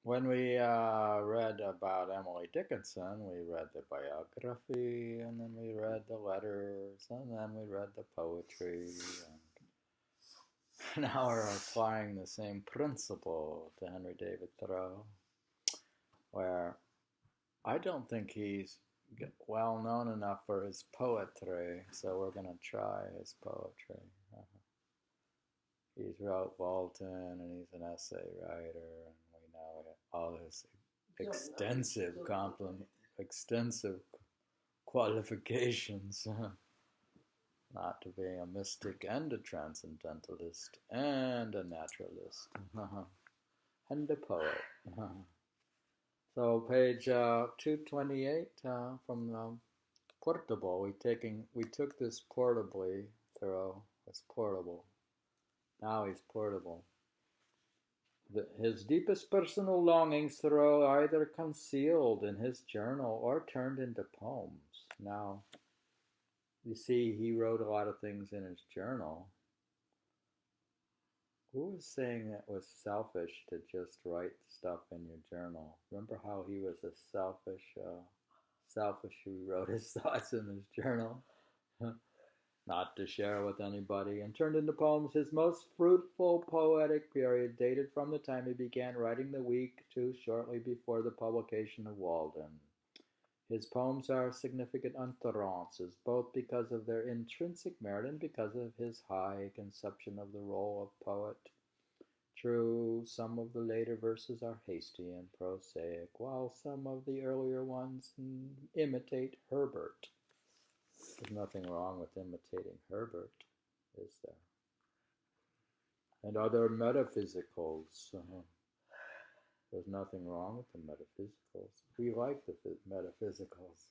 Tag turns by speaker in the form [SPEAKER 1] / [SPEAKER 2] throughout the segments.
[SPEAKER 1] When we read about Emily Dickinson, we read the biography, and then we read the letters, and then we read the poetry. And now we're applying the same principle to Henry David Thoreau, where I don't think he's well known enough for his poetry, so we're going to try his poetry. He's wrote Walton, and he's an essay writer, and we know all his extensive qualifications. Not to be a mystic and a transcendentalist and a naturalist and a poet. So page 228 from the Portable. We took this portably. Thoreau was portable. Now he's portable. His deepest personal longings Thoreau either concealed in his journal or turned into poems. Now, you see, he wrote a lot of things in his journal. Who was saying it was selfish to just write stuff in your journal? Remember how he was a selfish who wrote his thoughts in his journal? Not to share with anybody, and turned into poems. His most fruitful poetic period dated from the time he began writing the week to shortly before the publication of Walden. His poems are significant utterances, both because of their intrinsic merit and because of his high conception of the role of poet. True, some of the later verses are hasty and prosaic, while some of the earlier ones imitate Herbert. There's nothing wrong with imitating Herbert, is there? And other metaphysicals. There's nothing wrong with the metaphysicals. We like the metaphysicals.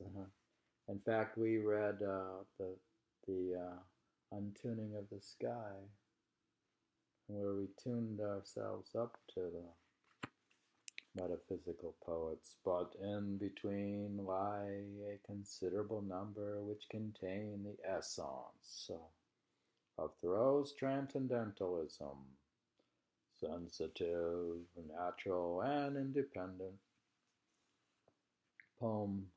[SPEAKER 1] In fact, we read the untuning of the sky, where we tuned ourselves up to the metaphysical poets, but in between lie a considerable number which contain the essence of Thoreau's transcendentalism, sensitive, natural, and independent. Poem.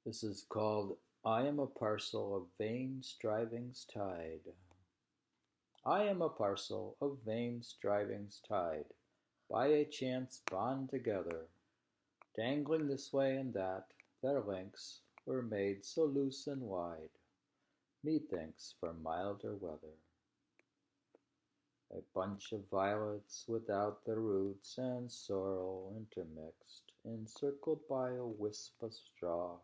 [SPEAKER 1] This is called I Am a Parcel of Vain Strivings Tied. I am a parcel of vain strivings tied, by a chance bond together, dangling this way and that, their links were made so loose and wide, methinks for milder weather. A bunch of violets without the roots and sorrel intermixed, encircled by a wisp of straw,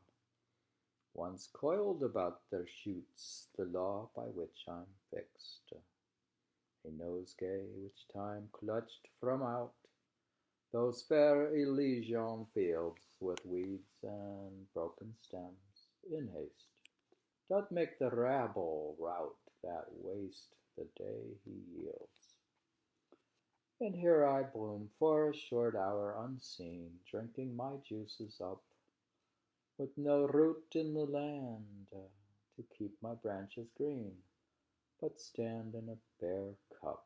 [SPEAKER 1] once coiled about their shoots the law by which I'm fixed. A nosegay which time clutched from out those fair Elysian fields with weeds and broken stems, in haste, doth make the rabble rout that waste the day he yields. And here I bloom for a short hour unseen, drinking my juices up, with no root in the land to keep my branches green, but stand in a bare cup.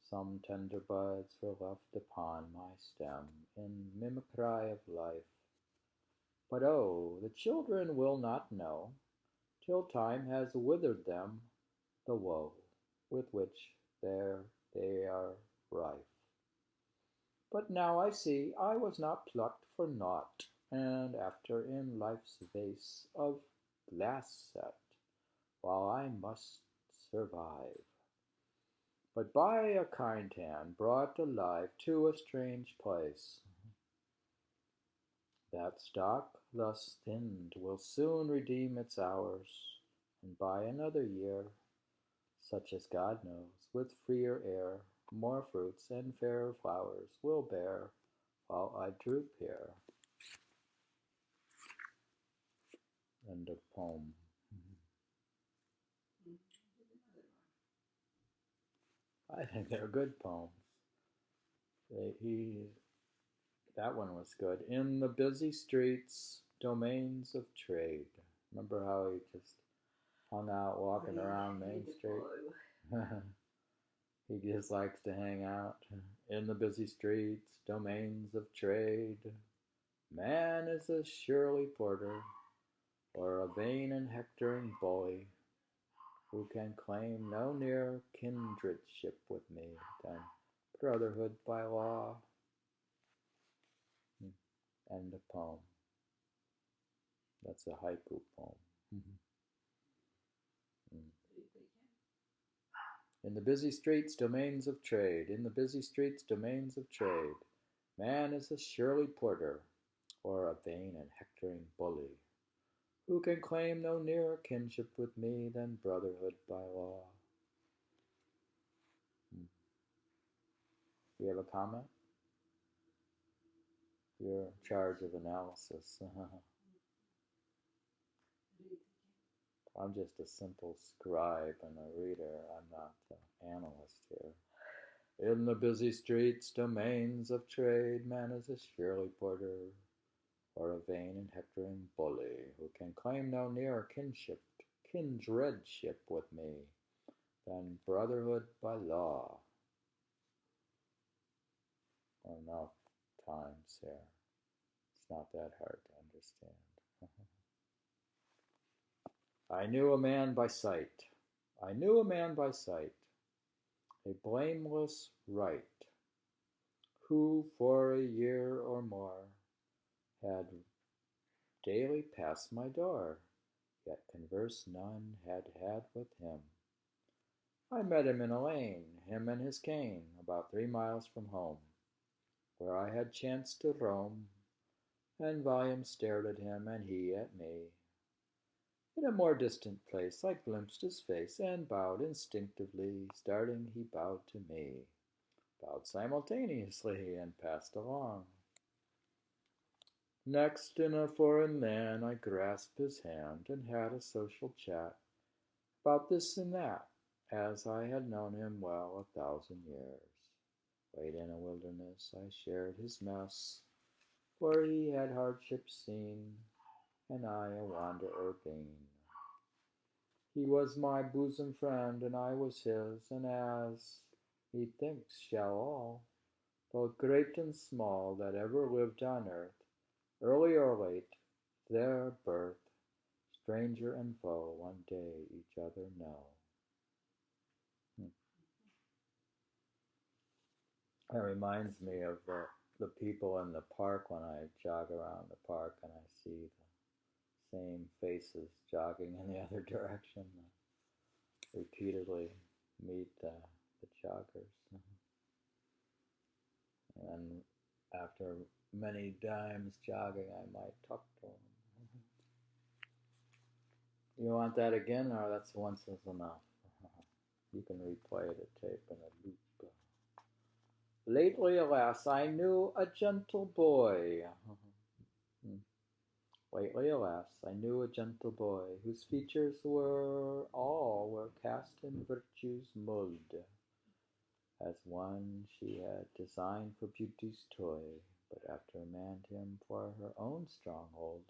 [SPEAKER 1] Some tender buds were left upon my stem in mimicry of life, but oh, the children will not know, till time has withered them, the woe with which there they are rife. But now I see I was not plucked for naught, and after in life's vase of glass set, while I must survive, but by a kind hand brought alive to a strange place. That stock thus thinned will soon redeem its hours, and by another year, such as God knows, with freer air, more fruits and fairer flowers will bear, while I droop here. End of poem. I think they're good poems. That one was good. In the busy streets, domains of trade. Remember how he just hung out walking around Main Street? He just likes to hang out In the busy streets, domains of trade, man is a surly porter, or a vain and hectoring bully, who can claim no nearer kindredship with me than brotherhood by law. End of poem. That's a haiku poem. In the busy streets, domains of trade. In the busy streets, domains of trade. Man is a surly porter, or a vain and hectoring bully, who can claim no nearer kinship with me than brotherhood by law. Do you have a comment? You're in charge of analysis. I'm just a simple scribe and a reader. I'm not an analyst here. In the busy streets, domains of trade, man is a surly porter, or a vain and hectoring bully, who can claim no nearer kindredship with me than brotherhood by law. Enough times here. It's not that hard to understand. I knew a man by sight. I knew a man by sight, a blameless right, who for a year or more had daily passed my door, yet converse none had had with him. I met him in a lane, him and his cane, about 3 miles from home, where I had chanced to roam, and volume stared at him and he at me. In a more distant place I glimpsed his face and bowed instinctively. Starting, he bowed to me, bowed simultaneously, and passed along. Next, in a foreign land, I grasped his hand and had a social chat about this and that, as I had known him well 1,000 years. Late in a wilderness, I shared his mess, for he had hardships seen, and I a wanderer been. He was my bosom friend, and I was his, and as methinks shall all, both great and small, that ever lived on earth, early or late, their birth, stranger and foe, one day each other know. That reminds me of the people in the park when I jog around the park and I see the same faces jogging in the other direction. Repeatedly meet the joggers. And after many times jogging, I might talk to them. You want that again, or that's once is enough? You can replay the tape in a loop. Lately, alas, I knew a gentle boy. Lately, alas, I knew a gentle boy, whose features were cast in virtue's mould, as one she had designed for beauty's toy, but after manned him for her own stronghold.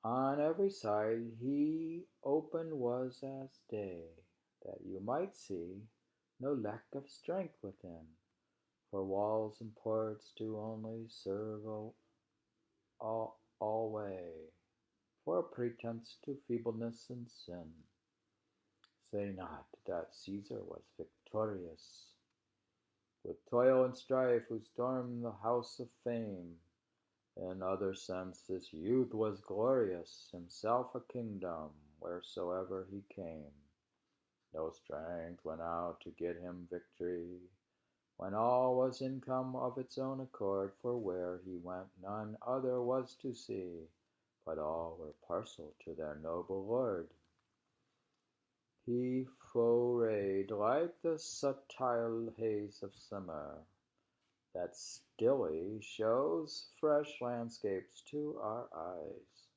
[SPEAKER 1] On every side he open was as day, that you might see no lack of strength within, for walls and ports do only serve alway, for pretence to feebleness and sin. Say not that Caesar was victorious, with toil and strife who stormed the house of fame. In other sense this youth was glorious, himself a kingdom, wheresoever he came. No strength went out to get him victory, when all was income of its own accord, for where he went none other was to see, but all were parcel to their noble lord. He forayed like the subtile haze of summer, that stilly shows fresh landscapes to our eyes,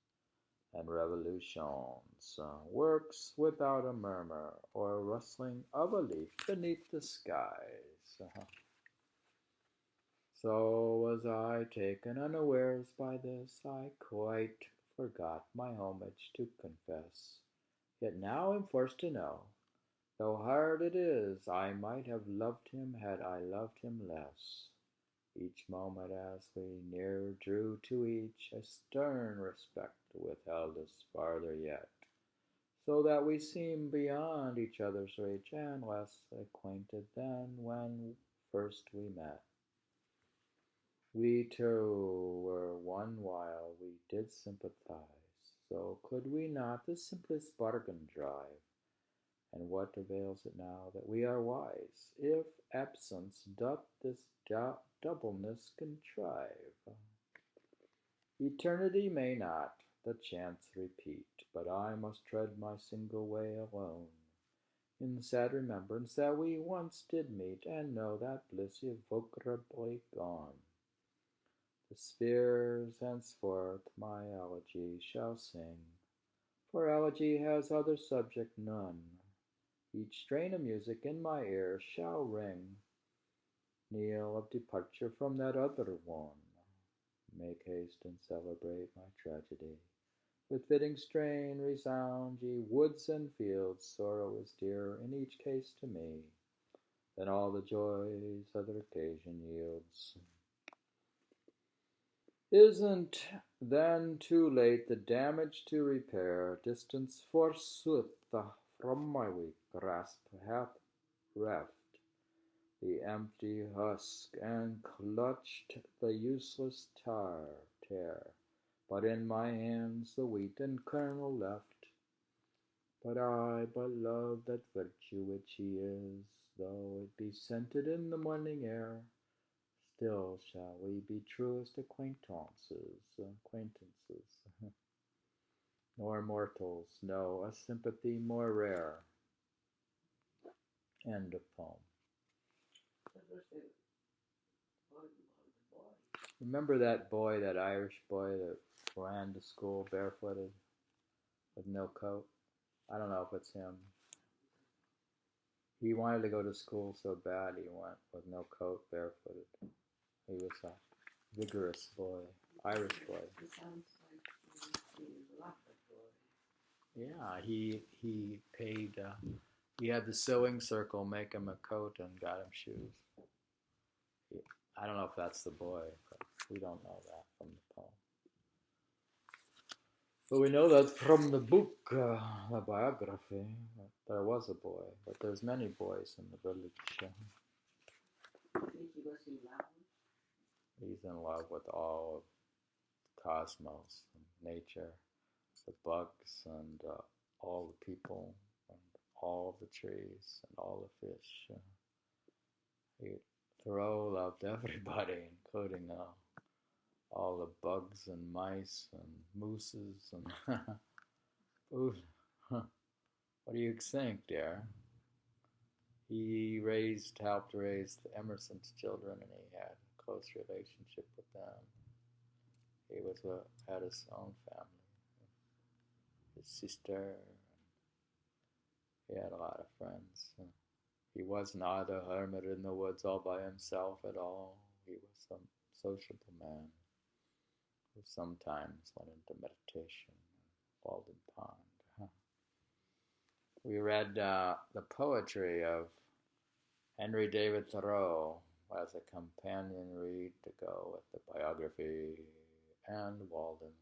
[SPEAKER 1] and revolutions, works without a murmur or rustling of a leaf beneath the skies. So was I taken unawares by this, I quite forgot my homage to confess. Yet now am forced to know Though hard it is, I might have loved him had I loved him less. Each moment as we nearer drew to each, a stern respect withheld us farther yet, so that we seemed beyond each other's reach and less acquainted than when first we met. We two were one while we did sympathize, so could we not the simplest bargain drive? And what avails it now that we are wise, if absence doth this doubleness contrive? Eternity may not the chance repeat, but I must tread my single way alone, in sad remembrance that we once did meet, and know that bliss irrevocably gone. The spheres henceforth my elegy shall sing, for elegy has other subject none. Each strain of music in my ear shall ring, knell of departure from that other one. Make haste and celebrate my tragedy. With fitting strain resound, ye woods and fields, sorrow is dearer in each case to me than all the joys other occasion yields. Isn't then too late the damage to repair? Distance forsooth from my weak grasp hath reft the empty husk, and clutched the useless tear. But in my hands the wheaten kernel left. But I but love that virtue which he is, though it be scented in the morning air. Still shall we be truest acquaintances, nor mortals know a sympathy more rare. End of poem. Remember that boy, that Irish boy that ran to school barefooted with no coat? I don't know if it's him. He wanted to go to school so bad he went with no coat, barefooted. He was a vigorous boy, Irish boy.
[SPEAKER 2] It sounds like he was a Lockwood boy.
[SPEAKER 1] Yeah, he paid. He had the sewing circle make him a coat and got him shoes. I don't know if that's the boy, but we don't know that from the poem. But we know that from the book, the biography, that there was a boy, but there's many boys in the village.
[SPEAKER 2] You think he was in love?
[SPEAKER 1] He's in love with all of cosmos and nature, the bugs and all the people and all the trees and all the fish. Thoreau loved everybody, including all the bugs and mice and mooses and what do you think, dear? He helped raise the Emerson's children, and he had a close relationship with them. He had his own family, his sister. He had a lot of friends. He was not a hermit in the woods all by himself at all. He was some sociable man who sometimes went into meditation in Walden Pond. We read the poetry of Henry David Thoreau as a companion read to go with the biography and Walden.